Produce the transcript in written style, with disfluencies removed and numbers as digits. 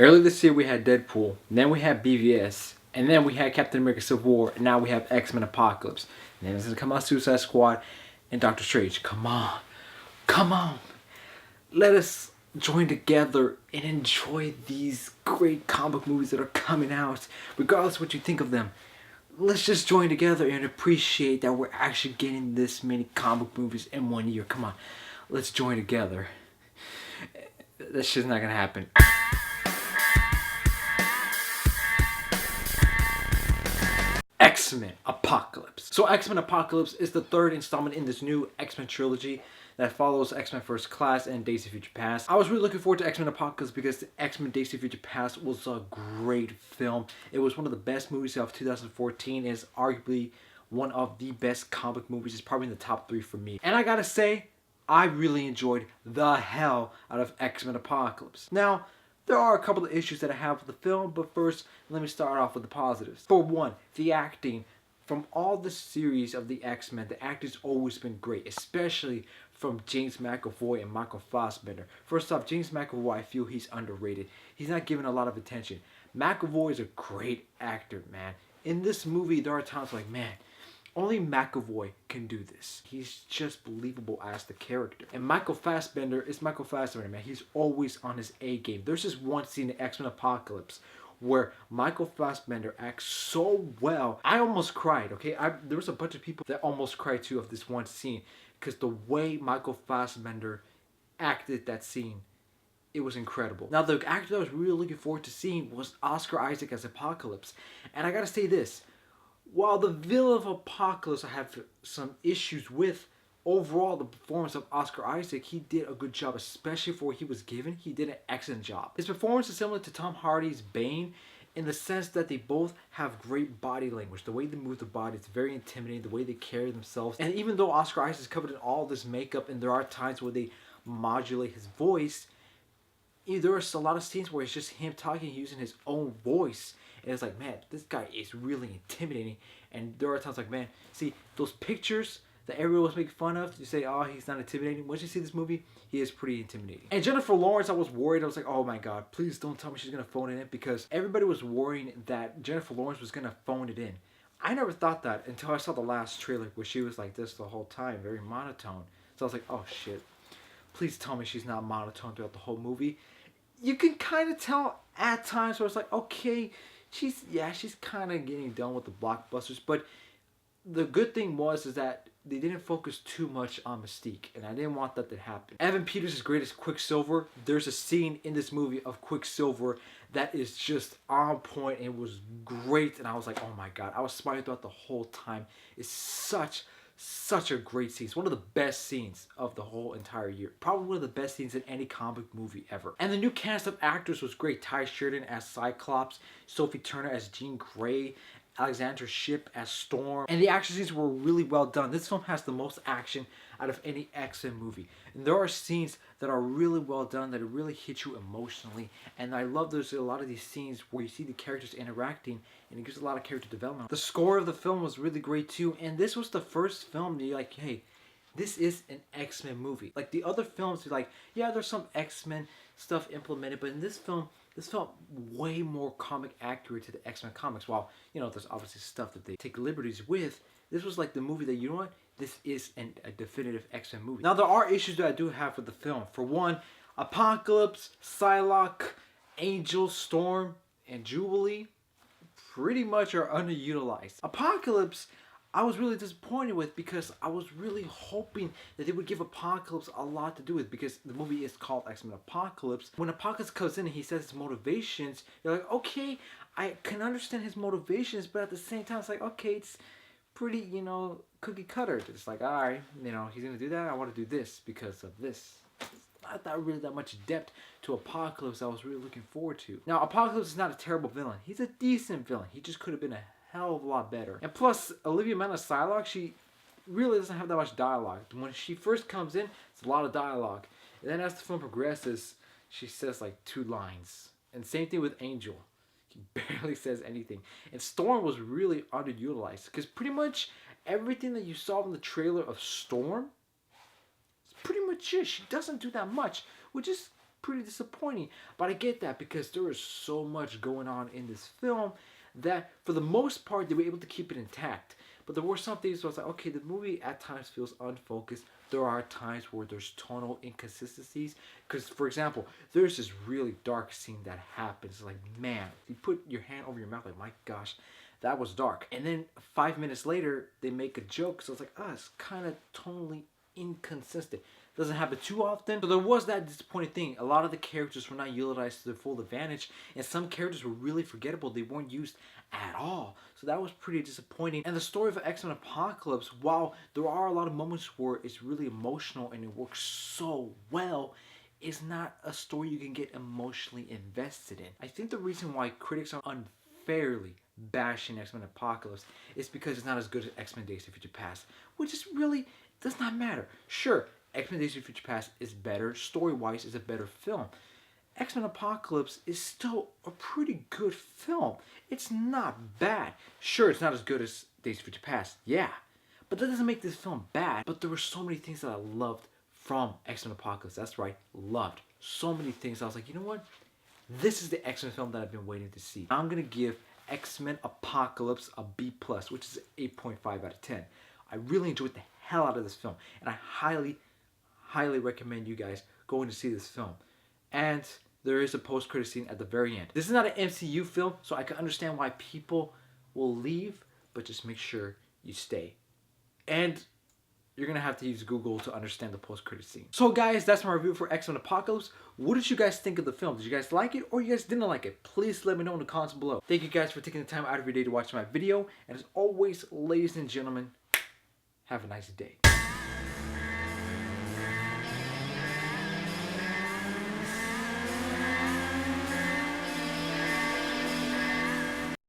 Earlier this year we had Deadpool, then we had BVS, and then we had Captain America Civil War, and now we have X-Men Apocalypse. And then it's gonna come out Suicide Squad and Doctor Strange. Come on. Come on. Let us join together and enjoy these great comic movies that are coming out, regardless of what you think of them. Let's just join together and appreciate that we're actually getting this many comic movies in 1 year. Come on. Let's join together. That shit's not gonna happen. X-Men Apocalypse. So X-Men Apocalypse is the third installment in this new X-Men trilogy that follows X-Men First Class and Days of Future Past. I was really looking forward to X-Men Apocalypse because the X-Men Days of Future Past was a great film. It was one of the best movies of 2014. It is arguably one of the best comic movies. It's probably in the top 3 for me. And I gotta say, I really enjoyed the hell out of X-Men Apocalypse. Now, there are a couple of issues that I have with the film, but first, let me start off with the positives. For one, the acting. From all the series of the X-Men, the acting's always been great, especially from James McAvoy and Michael Fassbender. First off, James McAvoy, I feel he's underrated. He's not given a lot of attention. McAvoy is a great actor, man. In this movie, there are times like, man, only McAvoy can do this. He's just believable as the character. And Michael Fassbender is Michael Fassbender, man. He's always on his A game. There's this one scene in X-Men Apocalypse where Michael Fassbender acts so well. I almost cried, okay? There was a bunch of people that almost cried too of this one scene because the way Michael Fassbender acted that scene, it was incredible. Now, the actor that I was really looking forward to seeing was Oscar Isaac as Apocalypse. And I gotta say this. While the villain of Apocalypse I have some issues with, overall the performance of Oscar Isaac, he did a good job, especially for what he was given. He did an excellent job. His performance is similar to Tom Hardy's Bane in the sense that they both have great body language. The way they move the body, it's very intimidating, the way they carry themselves. And even though Oscar Isaac is covered in all this makeup and there are times where they modulate his voice, there are a lot of scenes where it's just him talking using his own voice. And it's like, man, this guy is really intimidating. And there are times like, man, see, those pictures that everyone was making fun of, you say, oh, he's not intimidating. Once you see this movie, he is pretty intimidating. And Jennifer Lawrence, I was worried. I was like, oh my God, please don't tell me she's going to phone it in, because everybody was worrying that Jennifer Lawrence was going to phone it in. I never thought that until I saw the last trailer where she was like this the whole time, very monotone. So I was like, oh shit, please tell me she's not monotone throughout the whole movie. You can kind of tell at times where it's like, okay, she's kind of getting done with the blockbusters, but the good thing is that they didn't focus too much on Mystique, and I didn't want that to happen. Evan Peters is great as Quicksilver. There's a scene in this movie of Quicksilver that is just on point and it was great, and I was like, oh my God, I was smiling throughout the whole time. It's such a great scene. It's one of the best scenes of the whole entire year. Probably one of the best scenes in any comic movie ever. And the new cast of actors was great. Tye Sheridan as Cyclops, Sophie Turner as Jean Grey, Alexandra Shipp as Storm. And the action scenes were really well done. This film has the most action out of any X-Men movie. And there are scenes that are really well done, that really hit you emotionally. And I love there's a lot of these scenes where you see the characters interacting and it gives a lot of character development. The score of the film was really great too. And this was the first film that you're like, hey, this is an X-Men movie. Like the other films, you're like, yeah, there's some X-Men stuff implemented, but in this film, this felt way more comic accurate to the X-Men comics. While, you know, there's obviously stuff that they take liberties with, this was like the movie that, you know what, this is a definitive X-Men movie. Now, there are issues that I do have with the film. For one, Apocalypse, Psylocke, Angel, Storm, and Jubilee pretty much are underutilized. Apocalypse, I was really disappointed with because I was really hoping that they would give Apocalypse a lot to do with, because the movie is called X-Men Apocalypse. When Apocalypse comes in and he says his motivations, you're like, okay, I can understand his motivations, but at the same time, it's like, okay, it's pretty, you know, cookie cutter. It's like, all right, you know, he's going to do that. I want to do this because of this. Not really that much depth to Apocalypse I was really looking forward to. Now, Apocalypse is not a terrible villain. He's a decent villain. He just could have been a hell of a lot better. And plus, Olivia Munn as Psylocke, she really doesn't have that much dialogue. When she first comes in, it's a lot of dialogue. And then as the film progresses, she says like 2 lines. And same thing with Angel. He barely says anything. And Storm was really underutilized, because pretty much everything that you saw in the trailer of Storm, it's pretty much it. She doesn't do that much, which is pretty disappointing. But I get that because there is so much going on in this film that for the most part they were able to keep it intact. But there were some things where I was like, okay, the movie at times feels unfocused. There are times where there's tonal inconsistencies. Because, for example, there's this really dark scene that happens. Like, man, you put your hand over your mouth, like, my gosh, that was dark. And then 5 minutes later, they make a joke. So it's like, it's kind of tonally inconsistent. Doesn't happen too often. So there was that disappointing thing. A lot of the characters were not utilized to their full advantage, and some characters were really forgettable. They weren't used at all. So that was pretty disappointing. And the story of X-Men Apocalypse, while there are a lot of moments where it's really emotional and it works so well, is not a story you can get emotionally invested in. I think the reason why critics are unfairly bashing X-Men Apocalypse is because it's not as good as X-Men Days of Future Past, which is really does not matter. Sure, X-Men Days of Future Past is better, story-wise is a better film. X-Men Apocalypse is still a pretty good film. It's not bad. Sure, it's not as good as Days of Future Past, yeah. But that doesn't make this film bad. But there were so many things that I loved from X-Men Apocalypse. That's right, loved. So many things. I was like, you know what? This is the X-Men film that I've been waiting to see. I'm going to give X-Men Apocalypse a B+, which is 8.5 out of 10. I really enjoyed the hell out of this film. And I highly recommend you guys going to see this film. And there is a post-credit scene at the very end. This is not an MCU film, so I can understand why people will leave, but just make sure you stay. And you're gonna have to use Google to understand the post-credit scene. So guys, that's my review for X-Men Apocalypse. What did you guys think of the film? Did you guys like it or you guys didn't like it? Please let me know in the comments below. Thank you guys for taking the time out of your day to watch my video. And as always, ladies and gentlemen, have a nice day.